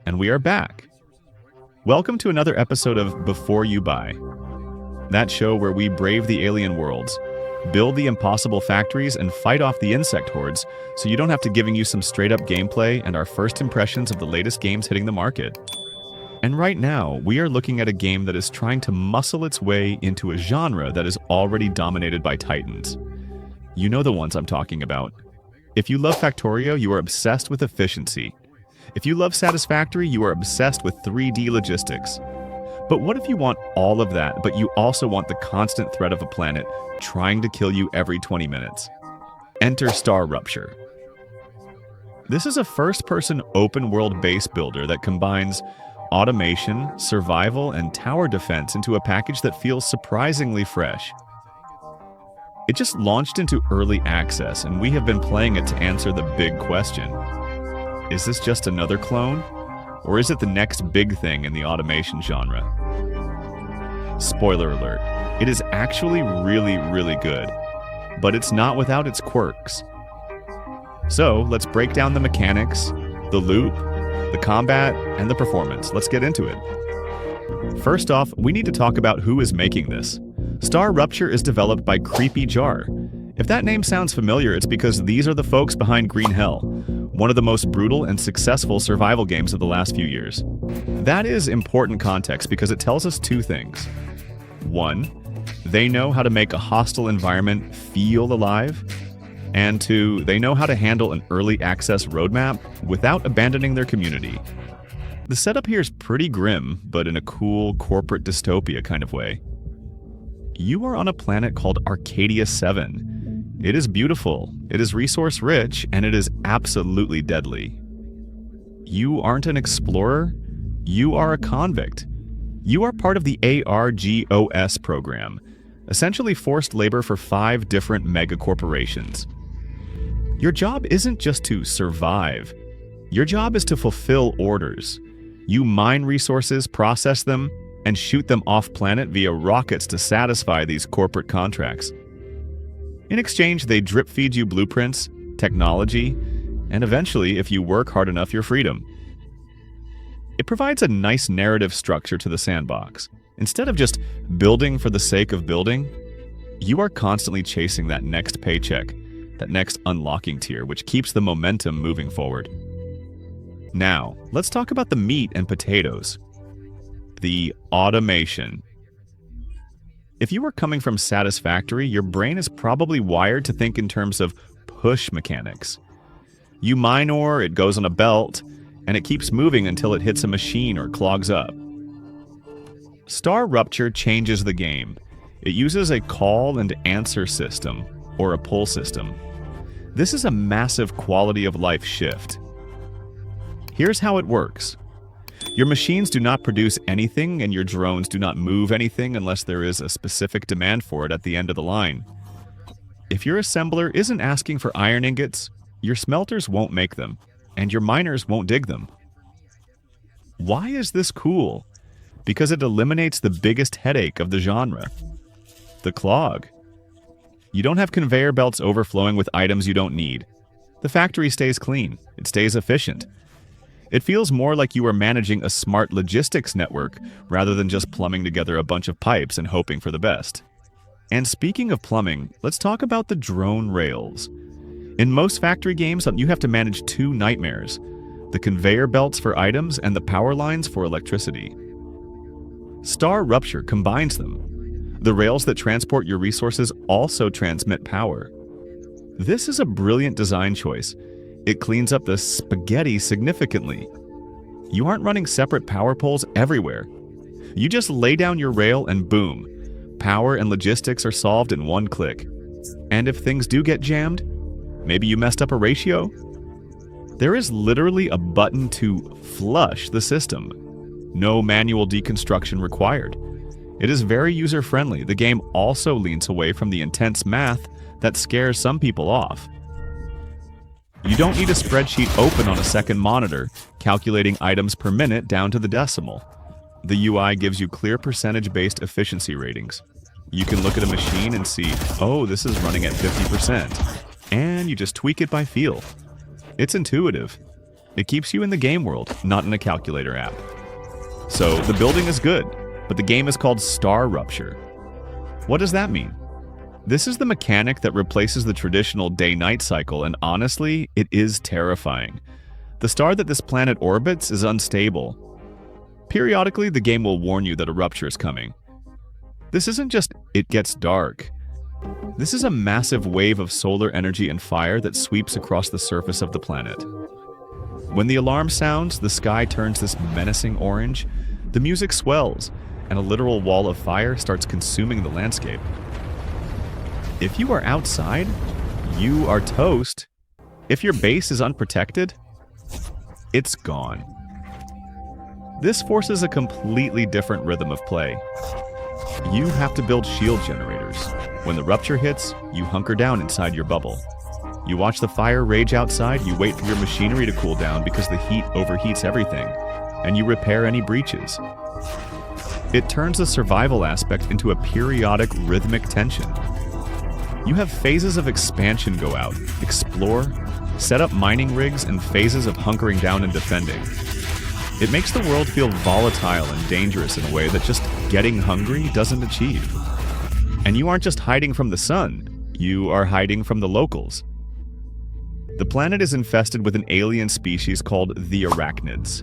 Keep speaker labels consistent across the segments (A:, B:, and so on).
A: And we are back. Welcome to another episode of Before You Buy, that show where we brave the alien worlds, build the impossible factories, and fight off the insect hordes so you don't have to giving you some straight-up gameplay and our first impressions of the latest games hitting the market. And right now, we are looking at a game that is trying to muscle its way into a genre that is already dominated by titans. You know the ones I'm talking about. If you love Factorio, you are obsessed with efficiency. If you love Satisfactory, you are obsessed with 3D logistics. But what if you want all of that, but you also want the constant threat of a planet trying to kill you every 20 minutes? Enter StarRupture. This is a first-person open-world base builder that combines automation, survival, and tower defense into a package that feels surprisingly fresh. It just launched into early access, and we have been playing it to answer the big question. Is this just another clone? Or is it the next big thing in the automation genre? Spoiler alert, it is actually really good, but it's not without its quirks. So let's break down the mechanics, the loop, the combat, and the performance. Let's get into it. First off, we need to talk about who is making this. StarRupture is developed by Creepy Jar. If that name sounds familiar, it's because these are the folks behind Green Hell, one of the most brutal and successful survival games of the last few years. That is important context because it tells us two things. One, they know how to make a hostile environment feel alive. And two, they know how to handle an early access roadmap without abandoning their community. The setup here is pretty grim, but in a cool corporate dystopia kind of way. You are on a planet called Arcadia 7. It is beautiful, it is resource-rich, and it is absolutely deadly. You aren't an explorer, you are a convict. You are part of the ARGOS program, essentially forced labor for 5 different megacorporations. Your job isn't just to survive. Your job is to fulfill orders. You mine resources, process them, and shoot them off-planet via rockets to satisfy these corporate contracts. In exchange, they drip-feed you blueprints, technology, and eventually, if you work hard enough, your freedom. It provides a nice narrative structure to the sandbox. Instead of just building for the sake of building, you are constantly chasing that next paycheck, that next unlocking tier, which keeps the momentum moving forward. Now, let's talk about the meat and potatoes. The automation. If you are coming from Satisfactory, your brain is probably wired to think in terms of push mechanics. You mine ore, it goes on a belt, and it keeps moving until it hits a machine or clogs up. StarRupture changes the game. It uses a call and answer system, or a pull system. This is a massive quality of life shift. Here's how it works. Your machines do not produce anything, and your drones do not move anything unless there is a specific demand for it at the end of the line. If your assembler isn't asking for iron ingots, your smelters won't make them, and your miners won't dig them. Why is this cool? Because it eliminates the biggest headache of the genre. The clog. You don't have conveyor belts overflowing with items you don't need. The factory stays clean. It stays efficient. It feels more like you are managing a smart logistics network rather than just plumbing together a bunch of pipes and hoping for the best. And speaking of plumbing, let's talk about the drone rails. In most factory games, you have to manage 2 nightmares: the conveyor belts for items and the power lines for electricity. StarRupture combines them. The rails that transport your resources also transmit power. This is a brilliant design choice. It cleans up the spaghetti significantly. You aren't running separate power poles everywhere. You just lay down your rail and boom, power and logistics are solved in one click. And if things do get jammed, maybe you messed up a ratio, there is literally a button to flush the system. No manual deconstruction required. It is very user-friendly. The game also leans away from the intense math that scares some people off. You don't need a spreadsheet open on a second monitor, calculating items per minute down to the decimal. The UI gives you clear percentage-based efficiency ratings. You can look at a machine and see, oh, this is running at 50%. And you just tweak it by feel. It's intuitive. It keeps you in the game world, not in a calculator app. So the building is good, but the game is called StarRupture. What does that mean? This is the mechanic that replaces the traditional day-night cycle, and honestly, it is terrifying. The star that this planet orbits is unstable. Periodically, the game will warn you that a rupture is coming. This isn't just it gets dark. This is a massive wave of solar energy and fire that sweeps across the surface of the planet. When the alarm sounds, the sky turns this menacing orange, the music swells, and a literal wall of fire starts consuming the landscape. If you are outside, you are toast. If your base is unprotected, it's gone. This forces a completely different rhythm of play. You have to build shield generators. When the rupture hits, you hunker down inside your bubble. You watch the fire rage outside, you wait for your machinery to cool down because the heat overheats everything, and you repair any breaches. It turns the survival aspect into a periodic rhythmic tension. You have phases of expansion go out, explore, set up mining rigs, and phases of hunkering down and defending. It makes the world feel volatile and dangerous in a way that just getting hungry doesn't achieve. And you aren't just hiding from the sun, you are hiding from the locals. The planet is infested with an alien species called the Arachnids.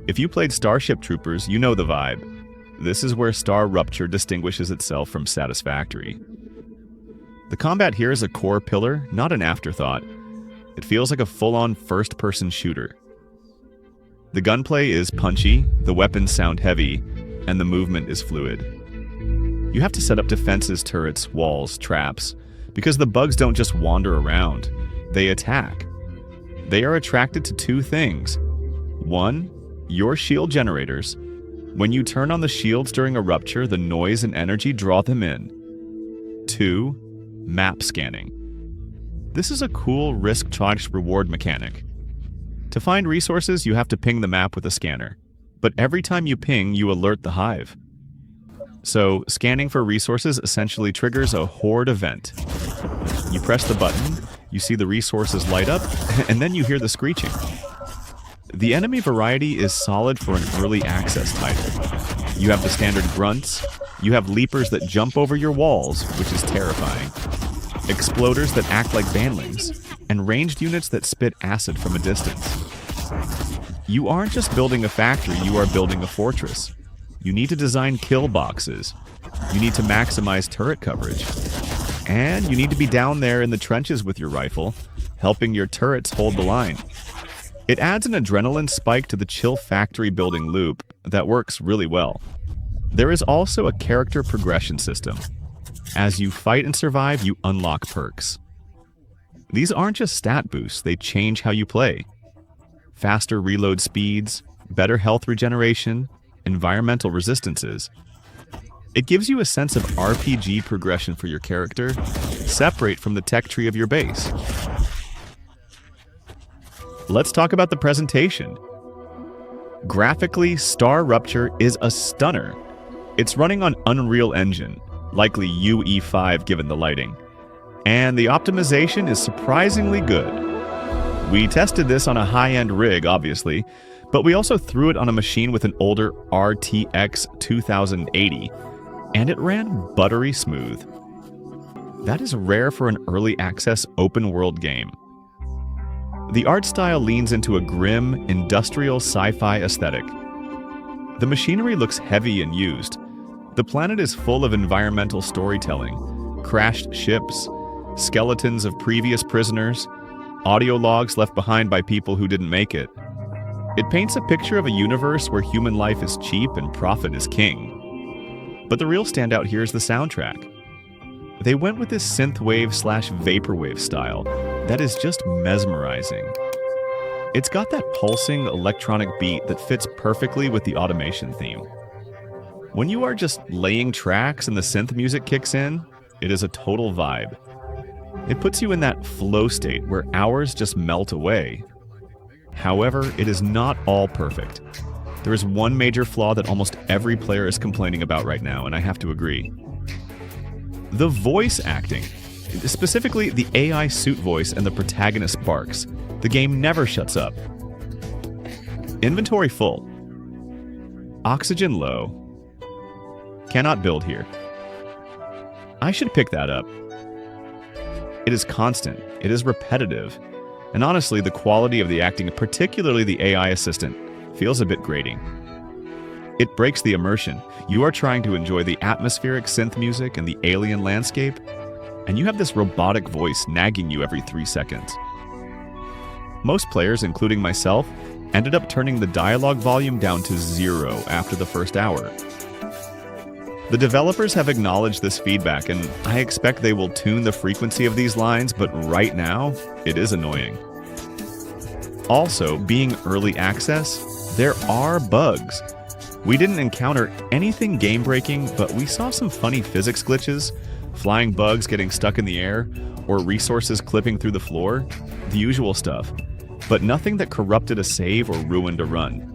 A: If you played Starship Troopers, you know the vibe. This is where StarRupture distinguishes itself from Satisfactory. The combat here is a core pillar, not an afterthought. It feels like a full-on first-person shooter. The gunplay is punchy, the weapons sound heavy, and the movement is fluid. You have to set up defenses, turrets, walls, traps, because the bugs don't just wander around, they attack. They are attracted to two things. One, your shield generators. When you turn on the shields during a rupture, the noise and energy draw them in. Two, map scanning. This is a cool risk-reward mechanic. To find resources, you have to ping the map with a scanner. But every time you ping, you alert the hive. So, scanning for resources essentially triggers a horde event. You press the button, you see the resources light up, and then you hear the screeching. The enemy variety is solid for an early access title. You have the standard grunts, you have leapers that jump over your walls, which is terrifying, exploders that act like banlings, and ranged units that spit acid from a distance. You aren't just building a factory, you are building a fortress. You need to design kill boxes. You need to maximize turret coverage. And you need to be down there in the trenches with your rifle, helping your turrets hold the line. It adds an adrenaline spike to the chill factory building loop that works really well. There is also a character progression system. As you fight and survive, you unlock perks. These aren't just stat boosts, they change how you play. Faster reload speeds, better health regeneration, environmental resistances. It gives you a sense of RPG progression for your character, separate from the tech tree of your base. Let's talk about the presentation. Graphically, StarRupture is a stunner. It's running on Unreal Engine, likely UE5 given the lighting. And the optimization is surprisingly good. We tested this on a high-end rig, obviously, but we also threw it on a machine with an older RTX 2080, and it ran buttery smooth. That is rare for an early access open-world game. The art style leans into a grim, industrial sci-fi aesthetic. The machinery looks heavy and used. The planet is full of environmental storytelling, crashed ships, skeletons of previous prisoners, audio logs left behind by people who didn't make it. It paints a picture of a universe where human life is cheap and profit is king. But the real standout here is the soundtrack. They went with this synthwave/vaporwave style that is just mesmerizing. It's got that pulsing electronic beat that fits perfectly with the automation theme. When you are just laying tracks and the synth music kicks in, it is a total vibe. It puts you in that flow state where hours just melt away. However, it is not all perfect. There is one major flaw that almost every player is complaining about right now, and I have to agree. The voice acting, specifically the AI suit voice and the protagonist barks. The game never shuts up. Inventory full. Oxygen low. Cannot build here. I should pick that up. It is constant. It is repetitive. And honestly, the quality of the acting, particularly the AI assistant, feels a bit grating. It breaks the immersion. You are trying to enjoy the atmospheric synth music and the alien landscape, and you have this robotic voice nagging you every 3 seconds. Most players, including myself, ended up turning the dialogue volume down to 0 after the first hour. The developers have acknowledged this feedback, and I expect they will tune the frequency of these lines, but right now, it is annoying. Also, being early access, there are bugs. We didn't encounter anything game-breaking, but we saw some funny physics glitches, flying bugs getting stuck in the air, or resources clipping through the floor, the usual stuff, but nothing that corrupted a save or ruined a run.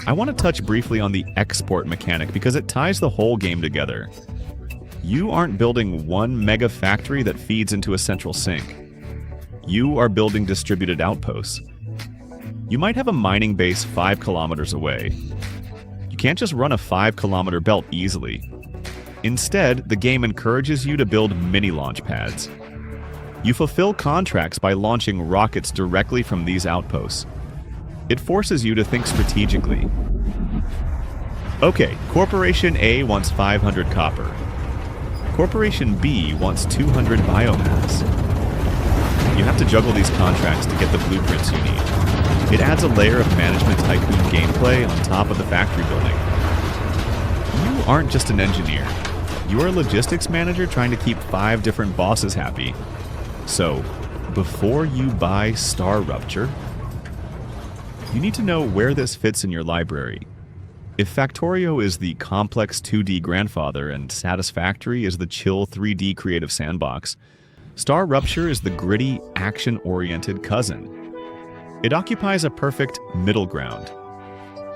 A: I want to touch briefly on the export mechanic because it ties the whole game together. You aren't building one mega factory that feeds into a central sink. You are building distributed outposts. You might have a mining base 5 kilometers away. You can't just run a 5-kilometer belt easily. Instead, the game encourages you to build mini launch pads. You fulfill contracts by launching rockets directly from these outposts. It forces you to think strategically. Okay, Corporation A wants 500 copper. Corporation B wants 200 biomass. You have to juggle these contracts to get the blueprints you need. It adds a layer of management tycoon gameplay on top of the factory building. You aren't just an engineer. You are a logistics manager trying to keep 5 different bosses happy. So, before you buy StarRupture, you need to know where this fits in your library. If Factorio is the complex 2D grandfather and Satisfactory is the chill 3D creative sandbox, StarRupture is the gritty, action-oriented cousin. It occupies a perfect middle ground.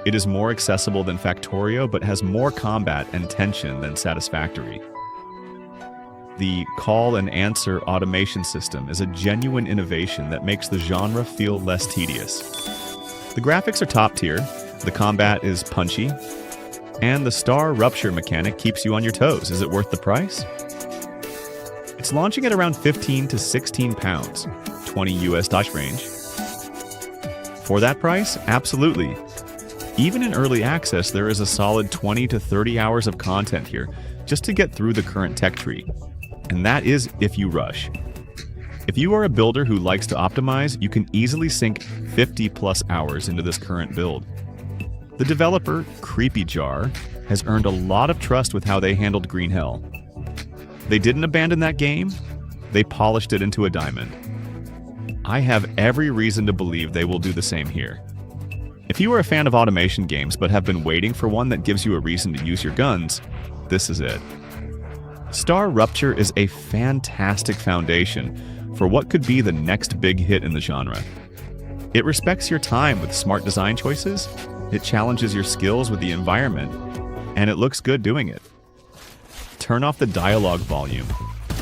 A: It is more accessible than Factorio, but has more combat and tension than Satisfactory. The call and answer automation system is a genuine innovation that makes the genre feel less tedious. The graphics are top tier, the combat is punchy, and the StarRupture mechanic keeps you on your toes. Is it worth the price? It's launching at around 15 to 16 pounds, 20 US range. For that price, absolutely. Even in early access, there is a solid 20 to 30 hours of content here just to get through the current tech tree. And that is if you rush. If you are a builder who likes to optimize, you can easily sink 50 plus hours into this current build. The developer, Creepy Jar, has earned a lot of trust with how they handled Green Hell. They didn't abandon that game, they polished it into a diamond. I have every reason to believe they will do the same here. If you are a fan of automation games but have been waiting for one that gives you a reason to use your guns, this is it. StarRupture is a fantastic foundation for what could be the next big hit in the genre. It respects your time with smart design choices, it challenges your skills with the environment, and it looks good doing it. Turn off the dialogue volume,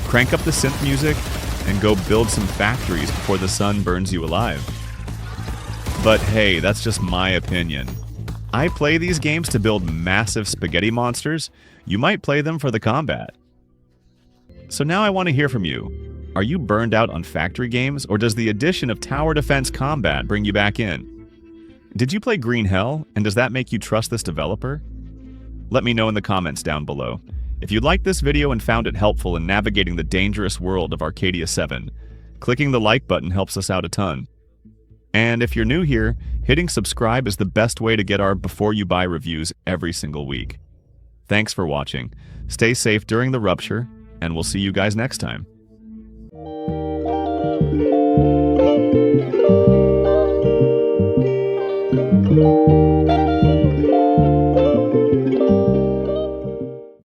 A: crank up the synth music, and go build some factories before the sun burns you alive. But hey, that's just my opinion. I play these games to build massive spaghetti monsters. You might play them for the combat. So now I want to hear from you. Are you burned out on factory games, or does the addition of tower defense combat bring you back in? Did you play Green Hell, and does that make you trust this developer? Let me know in the comments down below. If you liked this video and found it helpful in navigating the dangerous world of Arcadia 7, clicking the like button helps us out a ton. And if you're new here, hitting subscribe is the best way to get our Before You Buy reviews every single week. Thanks for watching. Stay safe during the Rupture, and we'll see you guys next time.